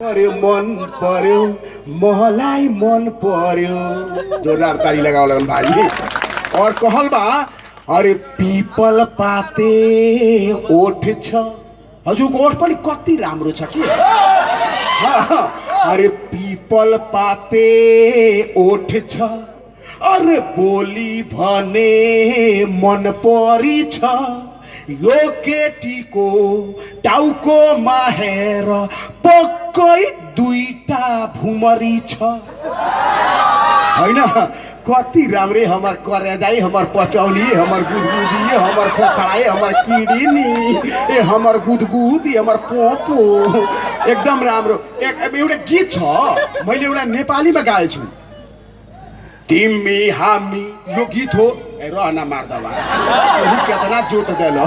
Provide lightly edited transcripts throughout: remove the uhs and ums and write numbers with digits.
पर्यो मन पर्यो महलाई मन पर्यो। जोरदार ताली लगाओ लगन भाई। और कहल बा अरे पीपल पाते ओठ छ। हजुरको ओठ पनि कति राम्रो छ कि। अरे पीपल पाते ओठ छ। अरे बोली भने मन परी छ। यो केटीको टाउको माहेर पक्कै दुईटा भुमरी छ। हैन कति राम्रे हमार करेजाई हमार पचौली हमार गुदगुदी हमार फोखड़ाई हमार किडनी ए हमार गुदगुदी हमार पोपो एकदम राम्रो। एउटा गीत छ मैले एउटा नेपालीमा गाएछु। तिमी हामी यो गीत हो रहना मार्दा केतना जोत देल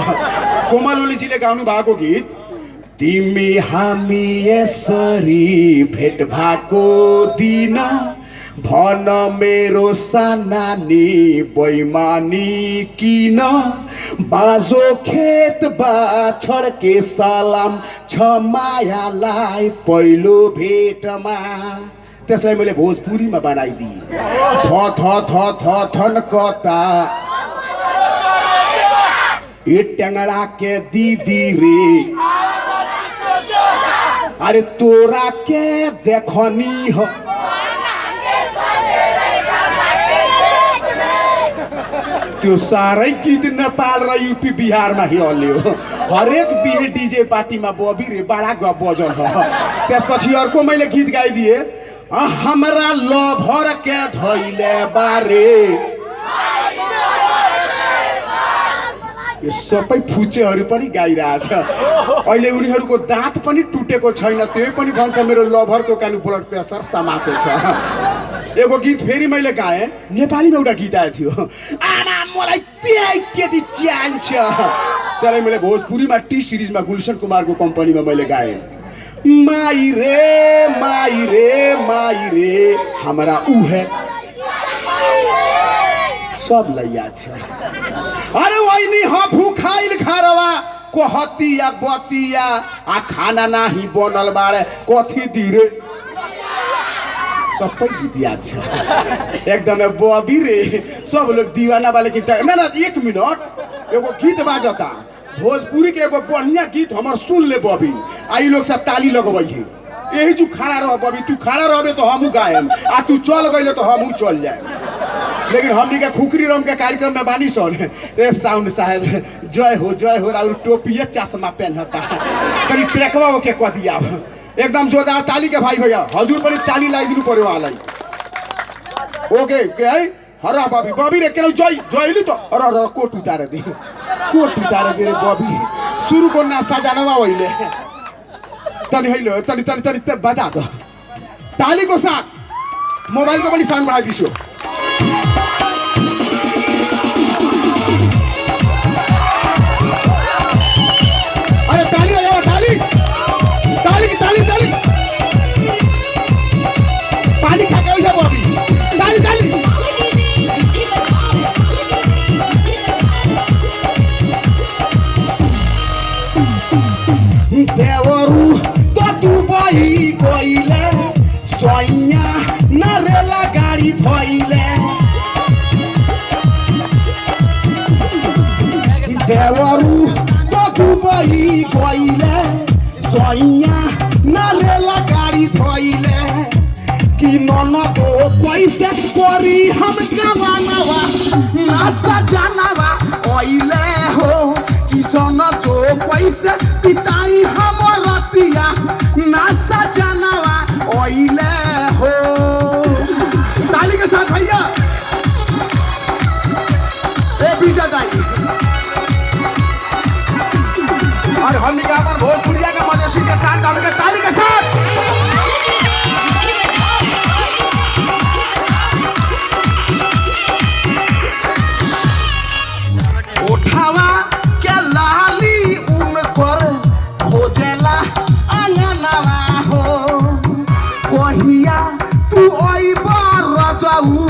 कोमल ओलीजीले गाउनु भएको गीत। तिमी हामी यसरी भेट भएको दिन भन मेरो सानानी बैमानी किन। बाजो खेत बाछड के सलाम छ मायालाई पहिलो भेटमा। त्यसलाई मैले भोजपुरीमा बनाइदिए थ थ थ थ थन कता ए टेंगड़ा के दीदी रे अरे तोरा के देखनी हो। त्यो सारै गीत नेपाल र यूपी बिहारमा हिल्यो। हरेक बिहे डीजे पार्टीमा बबी रे बडा ग बजल ह। त्यसपछि अर्को मैले गीत गाइदिए हमरा लभर के धैले बारे। यो सबै फुचेहरू पनि गाइरहेछ। अहिले उनीहरूको दाँत पनि टुटेको छैन त्यो पनि भन्छ मेरो लभरको कानु ब्लड प्रेसर समाते छ। एगो गीत फेरि मैले गाएँ नेपालीमा एउटा गीत आएको थियो आमा मलाई त्यही केटी चाहिन्छ। त्यसलाई मैले भोजपुरीमा टी सिरिजमा गुलशन कुमारको कम्पनीमा मैले गाएँ। माई रे हमारा ऊ है सब लैया छ। अरे वही हाँ भूखाइल खारवा कोहतिया बतिया आ खाना नाही बनल बाड़े कथी दिरे सबै गीत याद छ एकदम बबी रे सब लोग दीवाना वाले गीत ना एक मिनट एगो गीत बाजता भोजपुरी के एगो बढ़िया गीत हमार सुन ले बबी आई लोग सब ताली लगबै है। यही जो खड़ा रह बबी तू खड़ा रहबे तो हमू गायम आ तू चल गइले तो हमू चल जाए। लेकिन हमनी के खुखरी रम के कार्यक्रम में बानी सन ए साउंड साहब जय हो और टोपिया चश्मा पहनता कहीं ट्रैकवा ओके क दिया एकदम जोरदार ताली के भाई भैया हजुर पनि ताली लगाइदिनु पर्यो आलाई। ओके के है हरा बबी रे के जयली तो अरे कोट उतारे दे रे बबी शुरू को नासा जानवा होइले तनी हैलो तनी बजा दो ताली को साथ मोबाइल को पनि साउन्ड बढ़ाइ दिसो। अरे ताली बजाओ ताली पानी खा के हो बबी ताली देवरू तो दुबई गइले सोइया नरेला गाड़ी धोइले। देवरू तो दुबई गइले सोइया नरेला गाड़ी धोइले कि ननदो कैसे करी हम जवानवा नासा जानवा ओइले हो कि सनदो कैसे पिताई हम रतिया नासा जानवा ओइले हो। ताली के साथ भैया ए बीजा दाई और हम निकाल भोजपुरिया के मजेशी के साथ ताली के साथ